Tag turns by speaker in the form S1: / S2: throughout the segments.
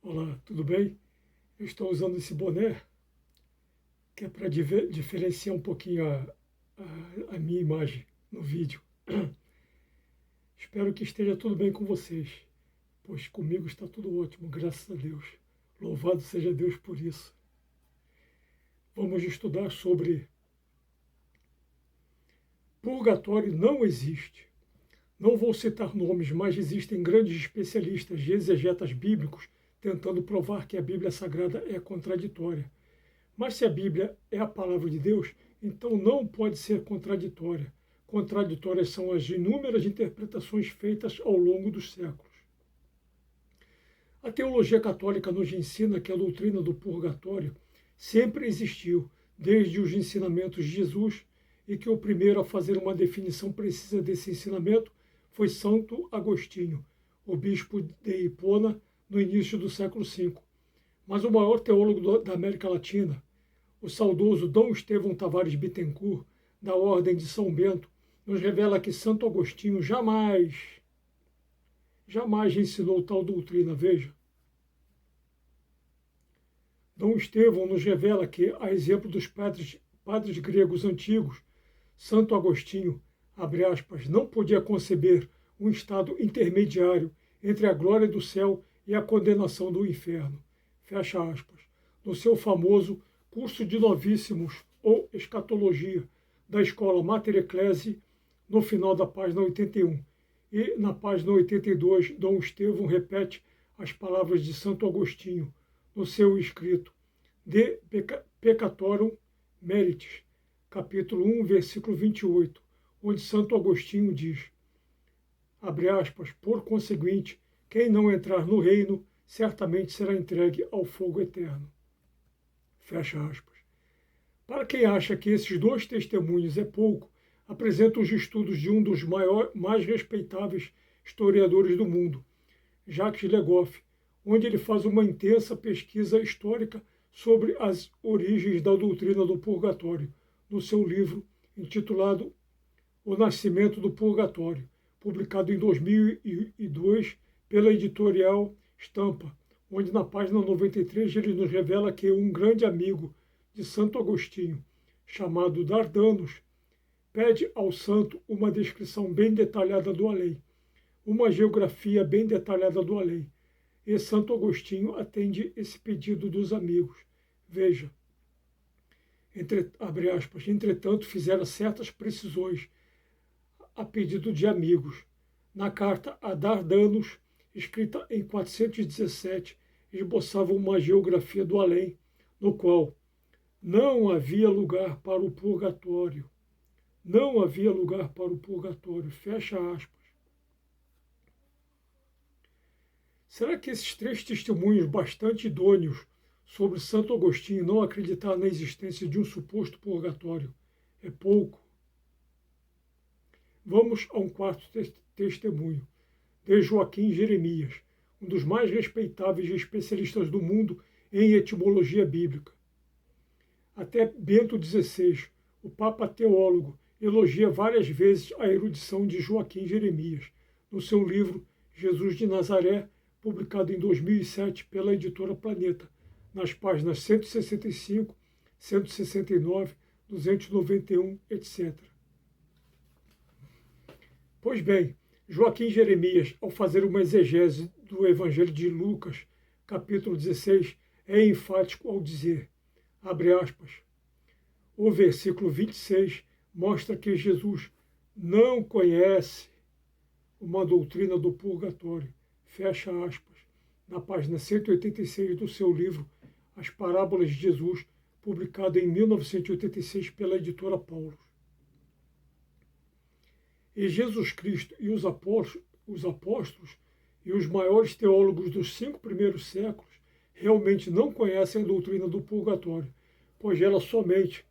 S1: Olá, tudo bem? Eu estou usando esse boné que é para diferenciar um pouquinho a minha imagem no vídeo. Espero que esteja tudo bem com vocês, pois comigo está tudo ótimo, graças a Deus. Louvado seja Deus por isso. Vamos estudar sobre purgatório não existe. Não vou citar nomes, mas existem grandes especialistas e exegetas bíblicos tentando provar que a Bíblia Sagrada é contraditória. Mas se a Bíblia é a palavra de Deus, então não pode ser contraditória. Contraditórias são as inúmeras interpretações feitas ao longo dos séculos. A teologia católica nos ensina que a doutrina do purgatório sempre existiu, desde os ensinamentos de Jesus, e que o primeiro a fazer uma definição precisa desse ensinamento foi Santo Agostinho, o bispo de Hipona, no início do século V. Mas o maior teólogo da América Latina, o saudoso Dom Estevão Tavares Bittencourt, da Ordem de São Bento, nos revela que Santo Agostinho jamais ensinou tal doutrina. Veja. Dom Estevão nos revela que, a exemplo dos padres gregos antigos, Santo Agostinho, abre aspas, não podia conceber um estado intermediário entre a glória do céu e a condenação do inferno. Fecha aspas. No seu famoso curso de novíssimos ou escatologia da escola Mater Ecclesiae, no final da página 81. E na página 82, Dom Estevão repete as palavras de Santo Agostinho no seu escrito De Peccatorum Meritis, capítulo 1, versículo 28, onde Santo Agostinho diz, abre aspas, por conseguinte, quem não entrar no reino certamente será entregue ao fogo eterno. Fecha aspas. Para quem acha que esses dois testemunhos é pouco, apresento os estudos de um dos mais respeitáveis historiadores do mundo, Jacques Le Goff, onde ele faz uma intensa pesquisa histórica sobre as origens da doutrina do purgatório, no seu livro intitulado O Nascimento do Purgatório, publicado em 2002 pela editorial Stampa, onde na página 93 ele nos revela que um grande amigo de Santo Agostinho, chamado Dardanos, pede ao santo uma descrição bem detalhada do além, uma geografia bem detalhada do além, e Santo Agostinho atende esse pedido dos amigos. Veja, abre aspas, entretanto fizeram certas precisões a pedido de amigos. Na carta a Dardanos, escrita em 417, esboçava uma geografia do além, no qual não havia lugar para o purgatório. Não havia lugar para o purgatório. Fecha aspas. Será que esses três testemunhos bastante idôneos sobre Santo Agostinho não acreditar na existência de um suposto purgatório é pouco? Vamos a um quarto testemunho, de Joaquim Jeremias, um dos mais respeitáveis especialistas do mundo em etimologia bíblica. Até Bento XVI, o Papa teólogo, elogia várias vezes a erudição de Joaquim Jeremias, no seu livro Jesus de Nazaré, publicado em 2007 pela editora Planeta, nas páginas 165, 169, 291, etc. Pois bem, Joaquim Jeremias, ao fazer uma exegese do Evangelho de Lucas, capítulo 16, é enfático ao dizer, abre aspas, o versículo 26 mostra que Jesus não conhece uma doutrina do purgatório, fecha aspas, na página 186 do seu livro As Parábolas de Jesus, publicado em 1986 pela editora Paulus. E Jesus Cristo e os apóstolos e os maiores teólogos dos 5 primeiros séculos realmente não conhecem a doutrina do purgatório, pois ela somente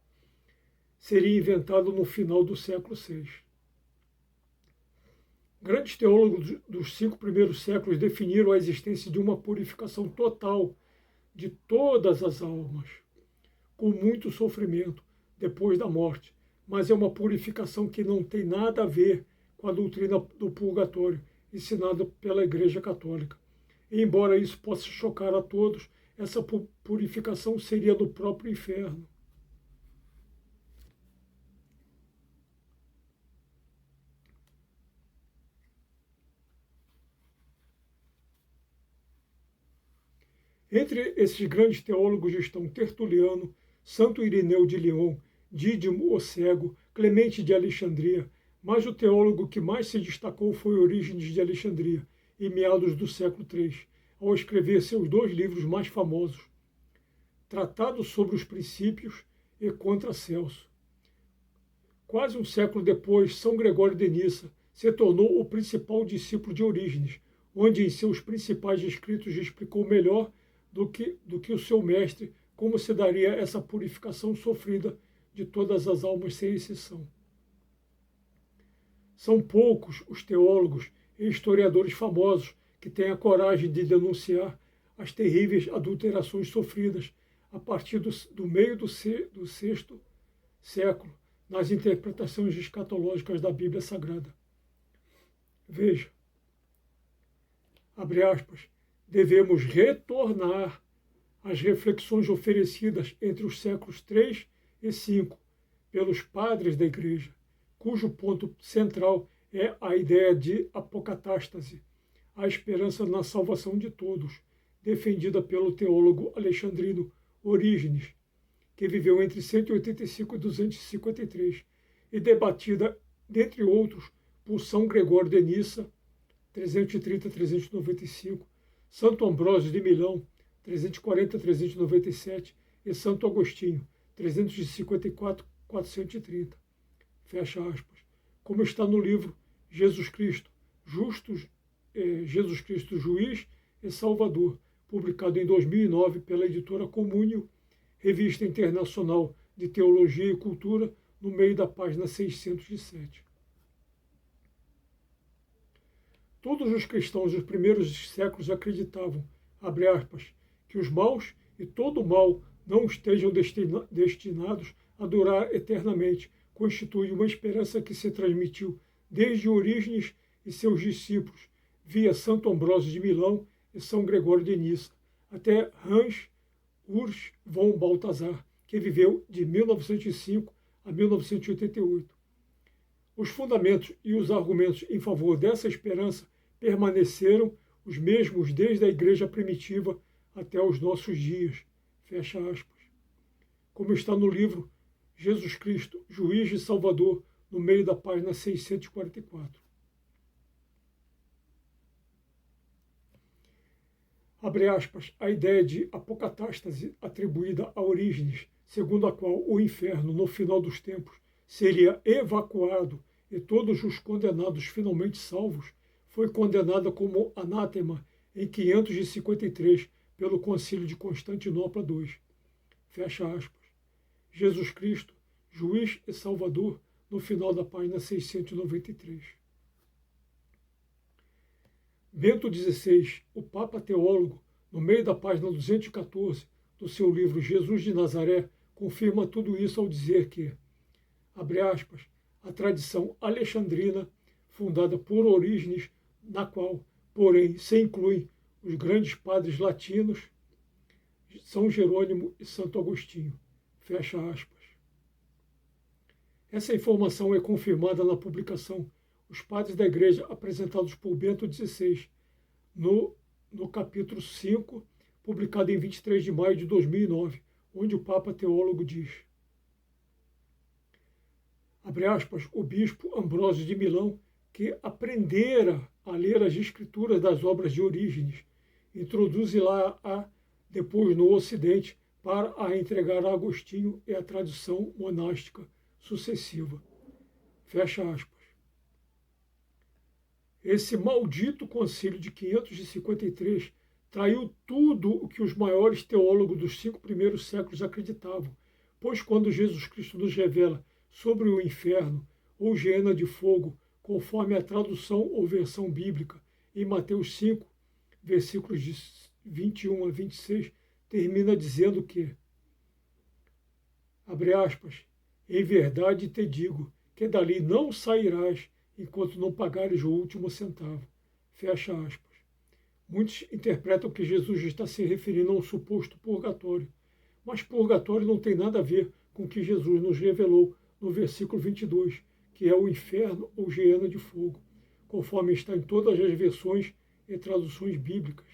S1: seria inventada no final do século VI. Grandes teólogos dos 5 primeiros séculos definiram a existência de uma purificação total de todas as almas, com muito sofrimento depois da morte, mas é uma purificação que não tem nada a ver com a doutrina do purgatório ensinada pela Igreja Católica. E, embora isso possa chocar a todos, essa purificação seria do próprio inferno. Entre esses grandes teólogos estão Tertuliano, Santo Irineu de Lyon, Dídimo o Cego, Clemente de Alexandria, mas o teólogo que mais se destacou foi Orígenes de Alexandria, em meados do século III, ao escrever seus dois livros mais famosos, Tratado sobre os Princípios e Contra Celso. Quase um século depois, São Gregório de Nissa se tornou o principal discípulo de Orígenes, onde em seus principais escritos explicou melhor do que o seu mestre como se daria essa purificação sofrida de todas as almas sem exceção. São poucos os teólogos e historiadores famosos que têm a coragem de denunciar as terríveis adulterações sofridas a partir do meio do sexto século nas interpretações escatológicas da Bíblia Sagrada. Veja, abre aspas, devemos retornar às reflexões oferecidas entre os séculos III e V pelos padres da Igreja, cujo ponto central é a ideia de apocatástase, a esperança na salvação de todos, defendida pelo teólogo alexandrino Orígenes, que viveu entre 185 e 253, e debatida, dentre outros, por São Gregório de Nissa, 330-395, Santo Ambrósio de Milão, 340-397, e Santo Agostinho, 354-430. Fecha aspas. Como está no livro Jesus Cristo, Jesus Cristo, Juiz e Salvador, publicado em 2009 pela editora Comúnio, Revista Internacional de Teologia e Cultura, no meio da página 607. Todos os cristãos dos primeiros séculos acreditavam, abre aspas, que os maus e todo o mal não estejam destinados a durar eternamente, constitui uma esperança que se transmitiu desde Orígenes e seus discípulos, via Santo Ambrósio de Milão e São Gregório de Nissa, até Hans Urs von Balthasar, que viveu de 1905 a 1988. Os fundamentos e os argumentos em favor dessa esperança permaneceram os mesmos desde a Igreja primitiva até os nossos dias. Fecha aspas. Como está no livro Jesus Cristo, Juiz e Salvador, no meio da página 644. Abre aspas, a ideia de apocatástase atribuída a Orígenes, segundo a qual o inferno, no final dos tempos, seria evacuado e todos os condenados finalmente salvos, foi condenada como anátema em 553 pelo Concílio de Constantinopla II. Fecha aspas. Jesus Cristo, Juiz e Salvador, no final da página 693. Bento XVI, o Papa Teólogo, no meio da página 214 do seu livro Jesus de Nazaré, confirma tudo isso ao dizer que, abre aspas, a tradição alexandrina, fundada por Orígenes, na qual, porém, se incluem os grandes padres latinos, São Jerônimo e Santo Agostinho. Fecha aspas. Essa informação é confirmada na publicação Os Padres da Igreja, apresentados por Bento XVI, no capítulo 5, publicado em 23 de maio de 2009, onde o Papa Teólogo diz, abre aspas, o bispo Ambrósio de Milão, que aprendera a ler as escrituras das obras de Orígenes, introduzi-la depois no Ocidente para a entregar a Agostinho e a tradição monástica sucessiva. Fecha aspas. Esse maldito concílio de 553 traiu tudo o que os maiores teólogos dos 5 primeiros séculos acreditavam, pois quando Jesus Cristo nos revela sobre o inferno ou hiena de fogo, conforme a tradução ou versão bíblica, em Mateus 5, versículos de 21 a 26, termina dizendo que, abre aspas, em verdade te digo que dali não sairás enquanto não pagares o último centavo. Fecha aspas. Muitos interpretam que Jesus está se referindo a um suposto purgatório, mas purgatório não tem nada a ver com o que Jesus nos revelou no versículo 22, que é o inferno ou geena de fogo, conforme está em todas as versões e traduções bíblicas.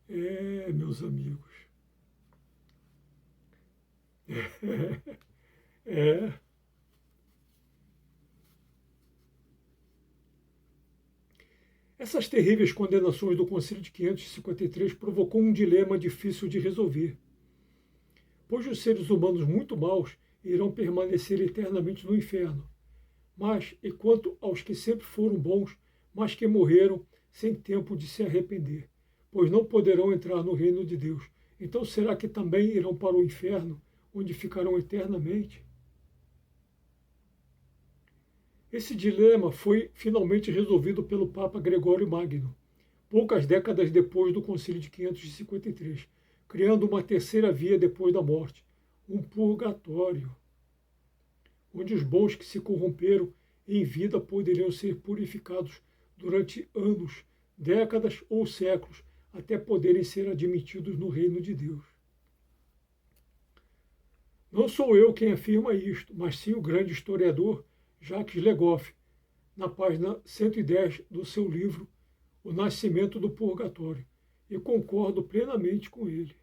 S1: Meus amigos. É. Essas terríveis condenações do Concílio de 553 provocou um dilema difícil de resolver, pois os seres humanos muito maus irão permanecer eternamente no inferno. Mas, e quanto aos que sempre foram bons, mas que morreram sem tempo de se arrepender, pois não poderão entrar no reino de Deus, então será que também irão para o inferno, onde ficarão eternamente? Esse dilema foi finalmente resolvido pelo Papa Gregório Magno, poucas décadas depois do Concílio de 553, criando uma terceira via depois da morte, um purgatório, onde os bons que se corromperam em vida poderiam ser purificados durante anos, décadas ou séculos, até poderem ser admitidos no reino de Deus. Não sou eu quem afirma isto, mas sim o grande historiador Jacques Le Goff, na página 110 do seu livro O Nascimento do Purgatório, e concordo plenamente com ele.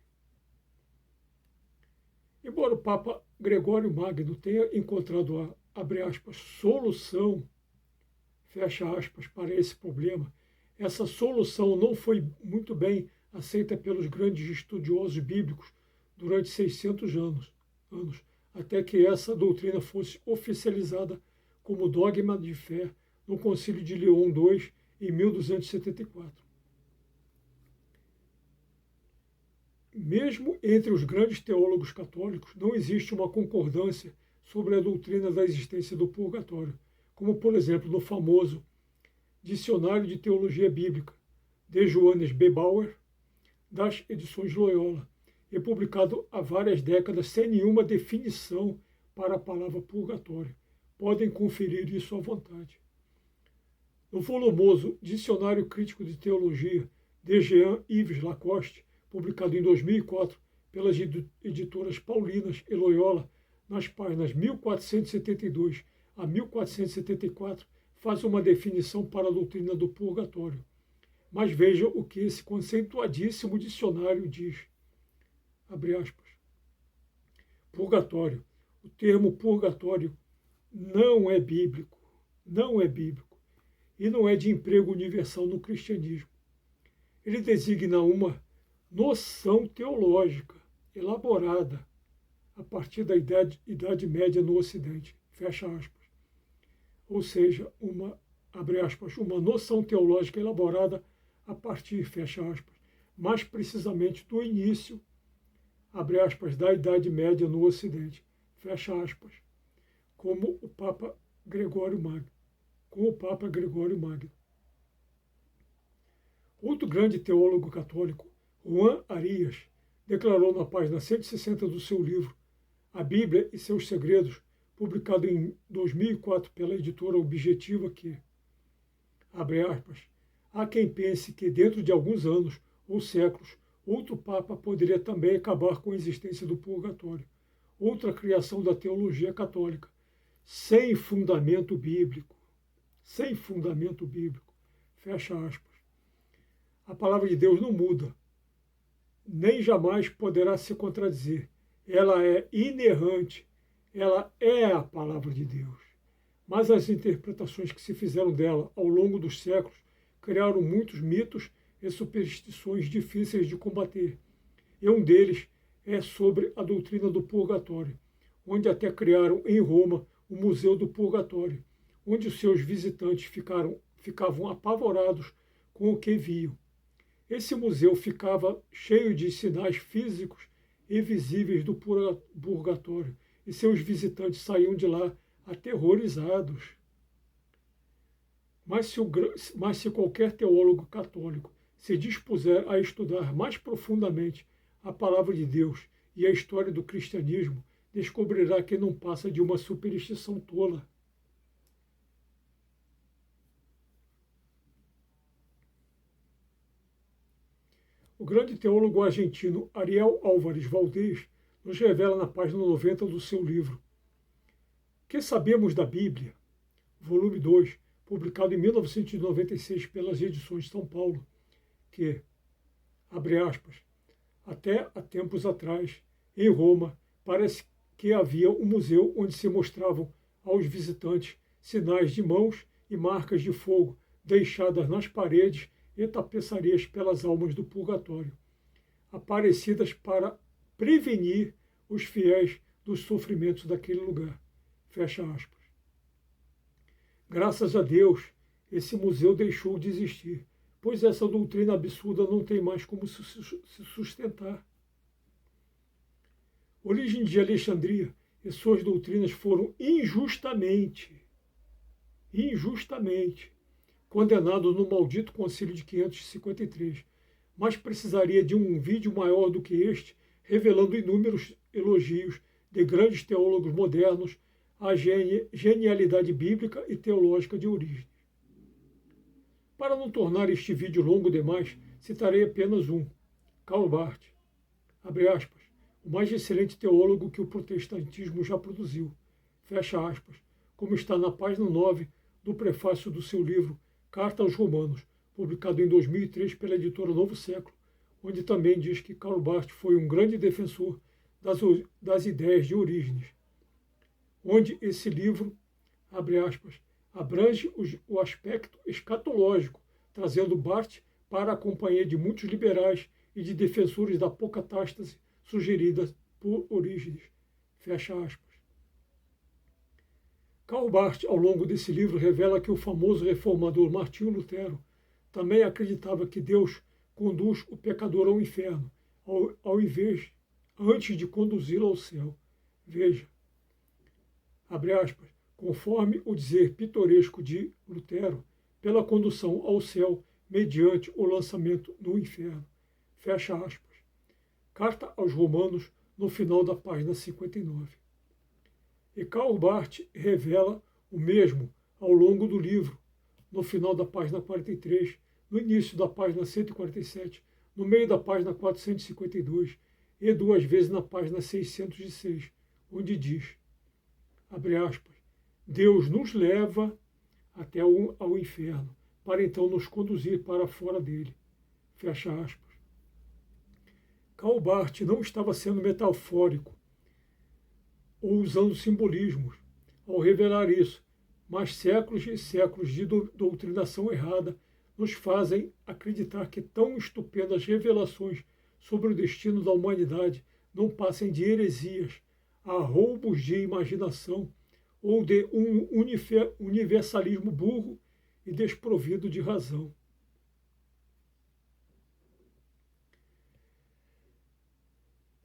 S1: Embora o Papa Gregório Magno tenha encontrado a, abre aspas, solução, fecha aspas, para esse problema, essa solução não foi muito bem aceita pelos grandes estudiosos bíblicos durante 600 anos, até que essa doutrina fosse oficializada como dogma de fé no Concílio de Leão II, em 1274. Mesmo entre os grandes teólogos católicos, não existe uma concordância sobre a doutrina da existência do purgatório, como, por exemplo, no famoso Dicionário de Teologia Bíblica, de Johannes B. Bauer, das edições Loyola, e publicado há várias décadas sem nenhuma definição para a palavra purgatório. Podem conferir isso à vontade. No volumoso Dicionário Crítico de Teologia, de Jean-Yves Lacoste, publicado em 2004 pelas editoras Paulinas e Loyola, nas páginas 1472 a 1474, faz uma definição para a doutrina do purgatório. Mas veja o que esse conceituadíssimo dicionário diz. Abre aspas. Purgatório. O termo purgatório não é bíblico, e não é de emprego universal no cristianismo. Ele designa uma noção teológica elaborada a partir da Idade Média no Ocidente, fecha aspas. Ou seja, abre aspas, uma noção teológica elaborada a partir, fecha aspas, mais precisamente do início, abre aspas, da Idade Média no Ocidente, fecha aspas, como o Papa Gregório Magno. Outro grande teólogo católico, Juan Arias, declarou na página 160 do seu livro A Bíblia e seus Segredos, publicado em 2004 pela editora Objetiva, que, abre aspas, há quem pense que dentro de alguns anos ou séculos, outro Papa poderia também acabar com a existência do purgatório, outra criação da teologia católica, sem fundamento bíblico, fecha aspas. A palavra de Deus não muda, nem jamais poderá se contradizer. Ela é inerrante, ela é a palavra de Deus. Mas as interpretações que se fizeram dela ao longo dos séculos criaram muitos mitos e superstições difíceis de combater. E um deles é sobre a doutrina do purgatório, onde até criaram em Roma o Museu do Purgatório, onde os seus visitantes ficavam apavorados com o que viam. Esse museu ficava cheio de sinais físicos e visíveis do purgatório, e seus visitantes saíam de lá aterrorizados. Mas se qualquer teólogo católico se dispuser a estudar mais profundamente a palavra de Deus e a história do cristianismo, descobrirá que não passa de uma superstição tola. O grande teólogo argentino Ariel Álvares Valdez nos revela na página 90 do seu livro Que Sabemos da Bíblia, volume 2, publicado em 1996 pelas edições São Paulo, que, abre aspas, até há tempos atrás, em Roma, parece que havia um museu onde se mostravam aos visitantes sinais de mãos e marcas de fogo deixadas nas paredes e tapeçarias pelas almas do purgatório, aparecidas para prevenir os fiéis dos sofrimentos daquele lugar. Fecha aspas. Graças a Deus, esse museu deixou de existir, pois essa doutrina absurda não tem mais como se sustentar. Origem de Alexandria e suas doutrinas foram injustamente condenados no maldito Concílio de 553, mas precisaria de um vídeo maior do que este, revelando inúmeros elogios de grandes teólogos modernos à genialidade bíblica e teológica de Orígenes. Para não tornar este vídeo longo demais, citarei apenas um, Karl Barth, abre aspas, o mais excelente teólogo que o protestantismo já produziu, fecha aspas, como está na página 9 do prefácio do seu livro Carta aos Romanos, publicado em 2003 pela editora Novo Século, onde também diz que Karl Barth foi um grande defensor das ideias de Orígenes, onde esse livro, abre aspas, abrange o aspecto escatológico, trazendo Barth para a companhia de muitos liberais e de defensores da apocatástase sugerida por Orígenes. Fecha aspas. Karl Barth, ao longo desse livro, revela que o famoso reformador Martinho Lutero também acreditava que Deus conduz o pecador ao inferno, ao invés, antes de conduzi-lo ao céu. Veja, abre aspas, conforme o dizer pitoresco de Lutero, pela condução ao céu mediante o lançamento no inferno. Fecha aspas. Carta aos Romanos, no final da página 59. E Karl Barth revela o mesmo ao longo do livro, no final da página 43, no início da página 147, no meio da página 452 e duas vezes na página 606, onde diz, abre aspas, Deus nos leva até ao inferno, para então nos conduzir para fora dele. Fecha aspas. Karl Barth não estava sendo metafórico ou usando simbolismos ao revelar isso, mas séculos e séculos de doutrinação errada nos fazem acreditar que tão estupendas revelações sobre o destino da humanidade não passem de heresias, a roubos de imaginação ou de um universalismo burro e desprovido de razão.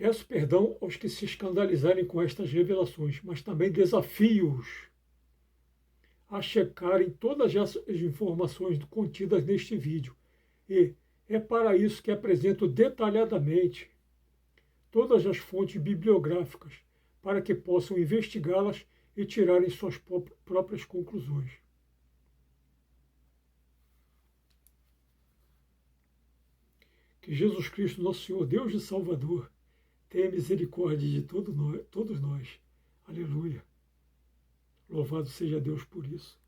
S1: Peço perdão aos que se escandalizarem com estas revelações, mas também desafio-os a checarem todas as informações contidas neste vídeo. E é para isso que apresento detalhadamente todas as fontes bibliográficas, para que possam investigá-las e tirarem suas próprias conclusões. Que Jesus Cristo, nosso Senhor, Deus e Salvador, tenha misericórdia de todos nós. Aleluia. Louvado seja Deus por isso.